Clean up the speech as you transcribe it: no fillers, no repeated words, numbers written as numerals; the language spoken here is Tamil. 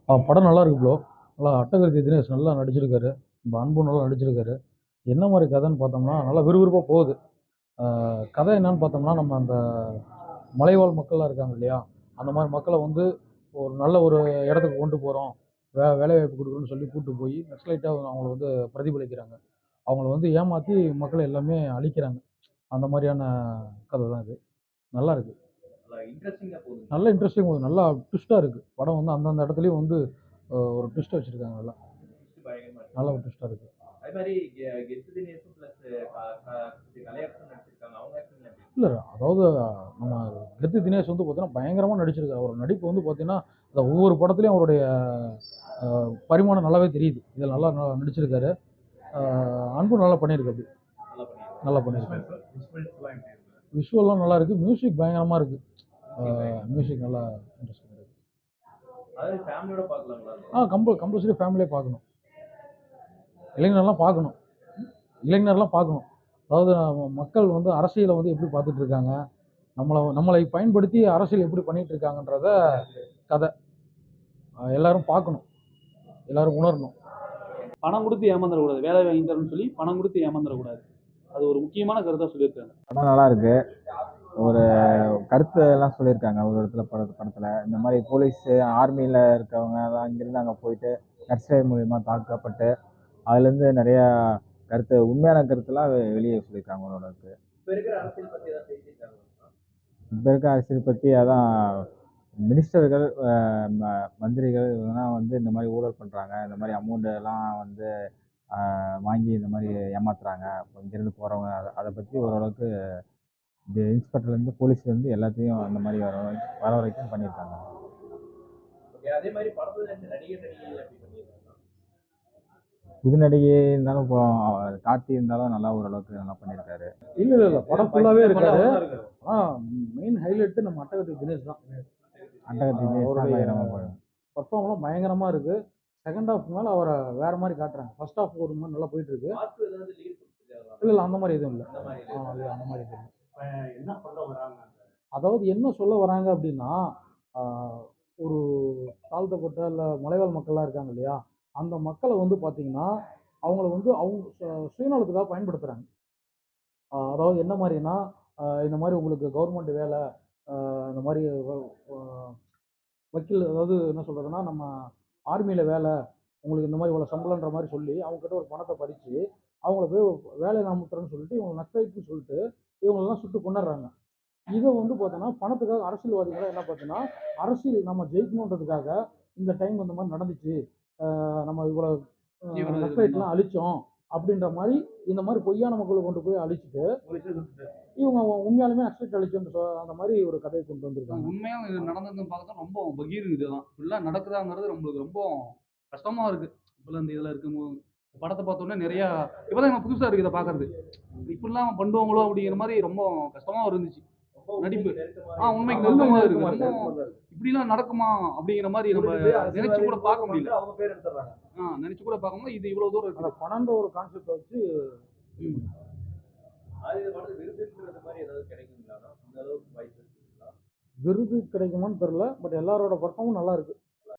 படம் நல்லா இருக்கு ப்ரோ. நல்லா அட்டகத்தி தினேஷ் நல்லா நடிச்சிருக்காரு. நம்ம அன்பு நல்லா நடிச்சிருக்காரு. என்ன மாதிரி கதைன்னு பார்த்தோம்னா நல்லா விறுவிறுப்பாக போகுது. கதை என்னன்னு பார்த்தோம்னா நம்ம அந்த மலைவாழ் மக்கள்லாம் இருக்காங்க இல்லையா, அந்த மாதிரி மக்களை வந்து ஒரு நல்ல ஒரு இடத்துக்கு கொண்டு போகிறோம், வேலைவாய்ப்பு கொடுக்குறோன்னு சொல்லி கூப்பிட்டு போய் நக்ஸலைட்டாக அவங்கள வந்து பிரதிபலிக்கிறாங்க. அவங்கள வந்து ஏமாற்றி மக்களை எல்லாமே அழிக்கிறாங்க. அந்த மாதிரியான கதை தான் இது. நல்லா இருக்கு. நல்ல இன்ட்ரெஸ்டிங், நல்லா ட்விஸ்ட்டாக இருக்குது படம். வந்து அந்தந்த இடத்துலையும் வந்து ஒரு ட்விஸ்ட்டை வச்சுருக்காங்க. நல்லா நல்ல ஒரு ட்விஸ்ட்டாக இருக்குது. இல்லை, அதாவது நம்ம கெத்து தினேஷ் வந்து பார்த்தீங்கன்னா பயங்கரமாக நடிச்சிருக்காரு. அவர் நடிப்பு வந்து பார்த்தீங்கன்னா அந்த ஒவ்வொரு படத்துலையும் அவருடைய பரிமாணம் நல்லாவே தெரியுது. இதில் நல்லா நடிச்சிருக்காரு. அன்பு நல்லா பண்ணியிருக்கு. அப்படி நல்லா பண்ணியிருக்கு. விஷுவல்லாம் நல்லா இருக்குது. மியூசிக் பயங்கரமாக இருக்குது. மியூசிக் நல்லா இன்ட்ரெஸ்டிங் இருக்குது. கம்பல்சரி ஃபேமிலியே பார்க்கணும். இளைஞர்லாம் பார்க்கணும். அதாவது மக்கள் வந்து அரசியலை வந்து எப்படி பார்த்துட்டு இருக்காங்க, நம்மளை பயன்படுத்தி அரசியல் எப்படி பண்ணிட்டு இருக்காங்கன்றத கதை. எல்லாரும் பார்க்கணும், எல்லாரும் உணரணும். பணம் கொடுத்து ஏமாந்துடக்கூடாது, வேலை வாங்கி தரணும்னு சொல்லி பணம் கொடுத்து ஏமாந்துடக்கூடாது. அது ஒரு முக்கியமான கருத்தாக சொல்லியிருக்காங்க. படம் நல்லா இருக்கு. ஒரு கருத்து எல்லாம் சொல்லியிருக்காங்க ஒரு இடத்துல படத்தில். இந்த மாதிரி போலீஸ் ஆர்மியில் இருக்கவங்க அங்கிருந்து அங்கே போயிட்டு நக்சலைட் மூலியமாக தாக்கப்பட்டு அதுலேருந்து நிறையா கருத்து, உண்மையான கருத்துலாம் வெளியே சொல்லியிருக்காங்க ஓரளவுக்கு. இப்போ இருக்க அரசியல் பற்றி அதான் மினிஸ்டர்கள், மந்திரிகள் இவங்கெல்லாம் வந்து இந்த மாதிரி ஊழல் பண்ணுறாங்க, இந்த மாதிரி அமௌண்ட் எல்லாம் வந்து வாங்கி இந்த மாதிரி ஏமாத்துறாங்க. இங்கேருந்து போகிறவங்க அதை பற்றி ஓரளவுக்கு இந்த இன்ஸ்பெக்டர்லேருந்து போலீஸ்லேருந்து எல்லாத்தையும் அந்த மாதிரி வர வரைக்கும் பண்ணியிருக்காங்க. புது நடிகை இருந்தாலும் இப்போ கார்த்தி இருந்தாலும் நல்லா ஓரளவுக்கு நல்லா பண்ணியிருக்காரு. இல்லை படம் ஃபுல்லாகவே இருக்காரு. மெயின் ஹைலைட்டு நம்ம அட்டகத்தி தினேஷ் தான். அட்டகத்தி தினேஷ் பர்ஃபார்ம்லாம் பயங்கரமாக இருக்குது. செகண்ட் ஹாஃப் மேலே அவரை வேறு மாதிரி காட்டுறாங்க. ஃபர்ஸ்ட் ஹாஃப் ஒரு மாதிரி நல்லா போயிட்டு இருக்கு. இல்லை அந்த மாதிரி எதுவும் இல்லை. அந்த மாதிரி எதுவும் இல்லை. அதாவது என்ன சொல்ல வராங்க அப்படின்னா, ஒரு தாழ்த்தப்பட்ட இல்லை மலைவாழ் மக்கள்லாம் இருக்காங்க இல்லையா, அந்த மக்களை வந்து பார்த்தீங்கன்னா அவங்கள வந்து அவங்க சுயநலத்துக்காக பயன்படுத்துகிறாங்க. அதாவது என்ன மாதிரினா, இந்த மாதிரி உங்களுக்கு கவர்மெண்ட் வேலை, இந்த மாதிரி வக்கீல், அதாவது என்ன சொல்கிறதுனா நம்ம ஆர்மியில் வேலை, உங்களுக்கு இந்த மாதிரி இவ்வளோ சம்பளன்ற மாதிரி சொல்லி அவங்ககிட்ட ஒரு பணத்தை பறித்து அவங்கள போய் வேலை அமுத்துறேன்னு சொல்லிட்டு இவங்க நக்சலைட்னு சொல்லிட்டு இவங்களெல்லாம் சுட்டு கொண்டுடுறாங்க. இதை வந்து பார்த்தோன்னா பணத்துக்காக அரசியல்வாதிகளாக என்ன பார்த்தோன்னா, அரசியல் நம்ம ஜெயிக்கணுன்றதுக்காக இந்த டைம் இந்த மாதிரி நடந்துச்சு, நம்ம இவ்வளோ நக்சலைட்லாம் அழித்தோம் அப்படின்ற மாதிரி இந்த மாதிரி பொய்யான மக்களை கொண்டு போய் அழிச்சிட்டு இவங்க உண்மையாலுமே நக்சலைட் அழிச்சுன்னு அந்த மாதிரி ஒரு கதையை கொண்டு வந்திருக்காங்க. உண்மையாக இது நடந்ததுன்னு பார்த்தா ரொம்ப பகீர். இதெல்லாம் ஃபுல்லாக நடக்குதாங்கிறது நம்மளுக்கு ரொம்ப கஷ்டமாக இருக்குது. இப்போல்லாம் இந்த இதில் இருக்கும்போது படத்தை பார்த்தோன்னே நிறையா இப்போதான் நம்ம புதுசாக இருக்குது இதை பார்க்கறது. இப்படிலாம் பண்ணுவாங்களோ அப்படிங்கிற மாதிரி ரொம்ப கஷ்டமாக இருந்துச்சு நடிப்பு. உண்மைக்கு நெருக்கமாக இருக்கு. இப்படிலாம் நடக்குமா அப்படிங்கிற மாதிரி நம்ம நினைச்சு கூட பார்க்க முடியல. நினைச்சு கூட பார்க்க முடியல. இது இவ்வளவு தூரம் இருக்கு. பணம்ன்ற ஒரு கான்செப்ட் வச்சு விருது கிடைக்குமான்னு தெரியல. பட் எல்லாரோட பர்ஃபார்மும் நல்லா இருக்கு.